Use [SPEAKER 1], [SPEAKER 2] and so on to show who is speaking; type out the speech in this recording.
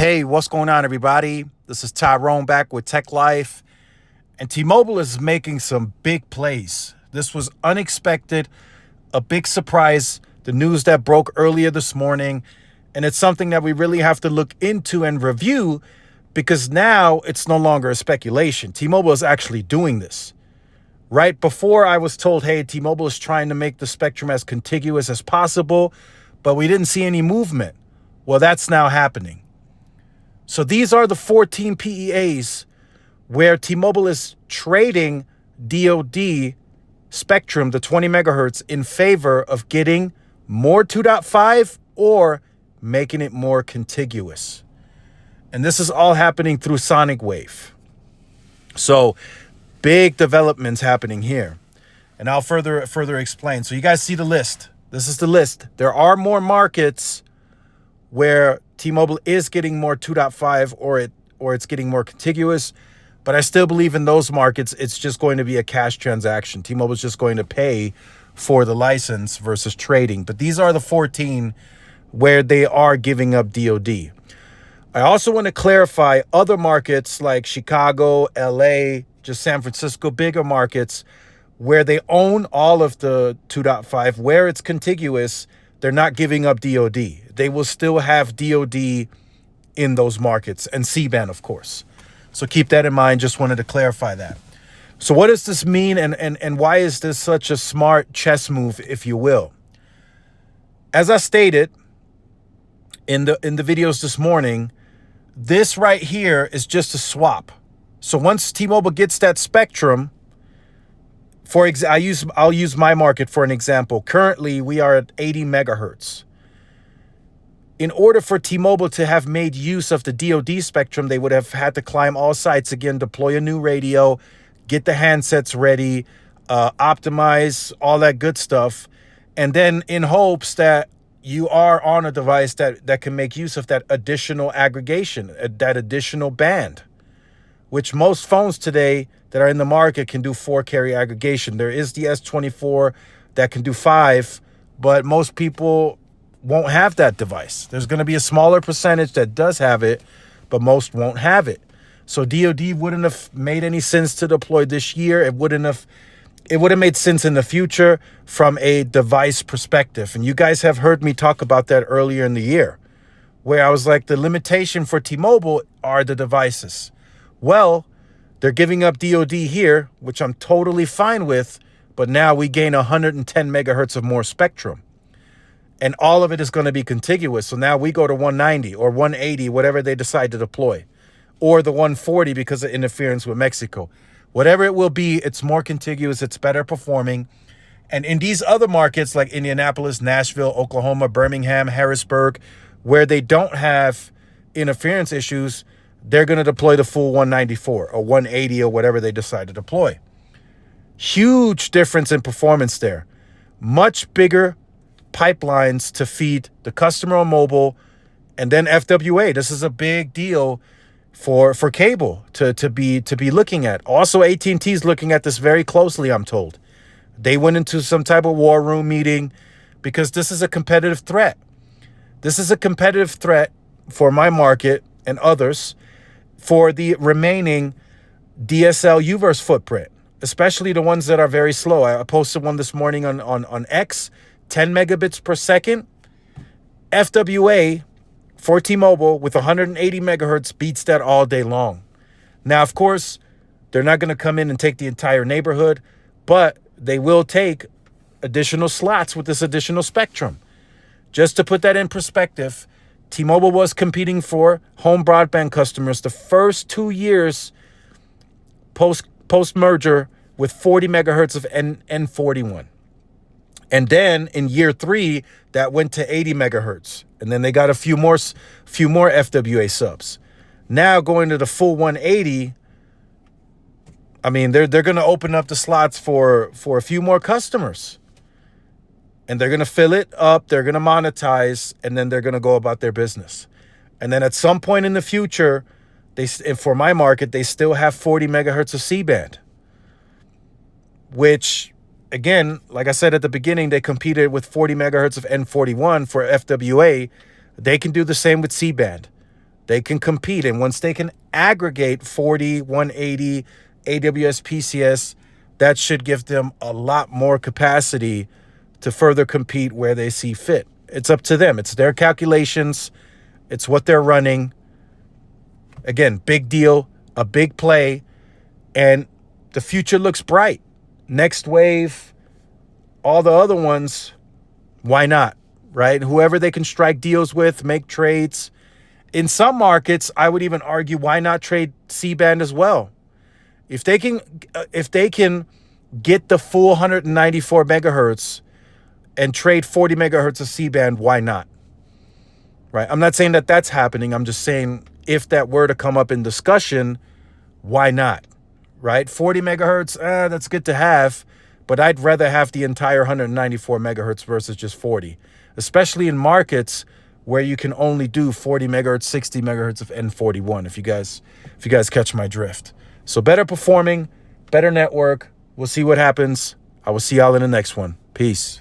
[SPEAKER 1] Hey, what's going on, everybody? This is Tyrone back with Tech Life. And T-Mobile is making some big plays. This was unexpected, a big surprise, the news that broke earlier this morning. And it's something that we really have to look into and review because now it's no longer a speculation. T-Mobile is actually doing this. Right before I was told, hey, T-Mobile is trying to make the spectrum as contiguous as possible, but we didn't see any movement. Well, that's now happening. So these are the 14 PEAs where T-Mobile is trading DoD spectrum, the 20 megahertz, in favor of getting more 2.5 or making it more contiguous. And this is all happening through sonic wave. So big developments happening here. And I'll further explain. So you guys see the list. This is the list. There are more markets where T-Mobile is getting more 2.5 or it's getting more contiguous. But I still believe in those markets, it's just going to be a cash transaction. T-Mobile is just going to pay for the license versus trading. But these are the 14 where they are giving up DoD. I also want to clarify other markets like Chicago, LA, just San Francisco, bigger markets where they own all of the 2.5, where it's contiguous, they're not giving up DoD. They will still have DoD in those markets and C-band, of course. So keep that in mind. Just wanted to clarify that. So what does this mean and why is this such a smart chess move, if you will? As I stated in the videos this morning, this right here is just a swap. So once T-Mobile gets that spectrum, I'll use my market for an example. Currently, we are at 80 megahertz. In order for T-Mobile to have made use of the DoD spectrum, they would have had to climb all sites again, deploy a new radio, get the handsets ready, optimize, all that good stuff. And then in hopes that you are on a device that can make use of that additional aggregation, that additional band, which most phones today that are in the market can do 4-carrier aggregation. There is the S24 that can do 5, but most people won't have that device. There's going to be a smaller percentage that does have it, but most won't have it. So DoD wouldn't have made any sense to deploy this year. It would have made sense in the future from a device perspective. And you guys have heard me talk about that earlier in the year, where I was like, the limitation for T-Mobile are the devices. Well, they're giving up DoD here, which I'm totally fine with, but now we gain 110 megahertz of more spectrum. And all of it is going to be contiguous. So now we go to 190 or 180, whatever they decide to deploy, or the 140 because of interference with Mexico. Whatever it will be, it's more contiguous, it's better performing. And in these other markets like Indianapolis, Nashville, Oklahoma, Birmingham, Harrisburg, where they don't have interference issues, they're going to deploy the full 194 or 180 or whatever they decide to deploy. Huge difference in performance there. Much bigger pipelines to feed the customer on mobile, and then FWA. This is a big deal for cable to be looking at. Also, AT&T is looking at this very closely, I'm told. They went into some type of war room meeting because this is a competitive threat. This is a competitive threat for my market and others for the remaining DSL UVerse footprint, especially the ones that are very slow. I posted one this morning on X, 10 megabits per second. FWA for T-Mobile with 180 megahertz beats that all day long. Now, of course, they're not going to come in and take the entire neighborhood, but they will take additional slots with this additional spectrum. Just to put that in perspective, T-Mobile was competing for home broadband customers the first 2 years post-merger with 40 megahertz of N41. And then in year 3, that went to 80 megahertz. And then they got a few more FWA subs. Now going to the full 180, I mean, they're going to open up the slots for a few more customers. And they're going to fill it up, they're going to monetize, and then they're going to go about their business. And then at some point in the future, for my market, they still have 40 megahertz of C-band, which, again, like I said at the beginning, they competed with 40 megahertz of N41 for FWA. They can do the same with C-band. They can compete. And once they can aggregate 40, 180, AWS, PCS, that should give them a lot more capacity to further compete where they see fit. It's up to them. It's their calculations. It's what they're running. Again, big deal, a big play, and the future looks bright. Next wave, all the other ones, why not, right? Whoever they can strike deals with, make trades. In some markets, I would even argue, why not trade C-band as well? If they can get the full 194 megahertz and trade 40 megahertz of C-band, why not? Right? I'm not saying that that's happening. I'm just saying if that were to come up in discussion, why not? Right? 40 megahertz, that's good to have, but I'd rather have the entire 194 megahertz versus just 40, especially in markets where you can only do 40 megahertz, 60 megahertz of N41, if you guys catch my drift. So better performing, better network. We'll see what happens. I will see y'all in the next one. Peace.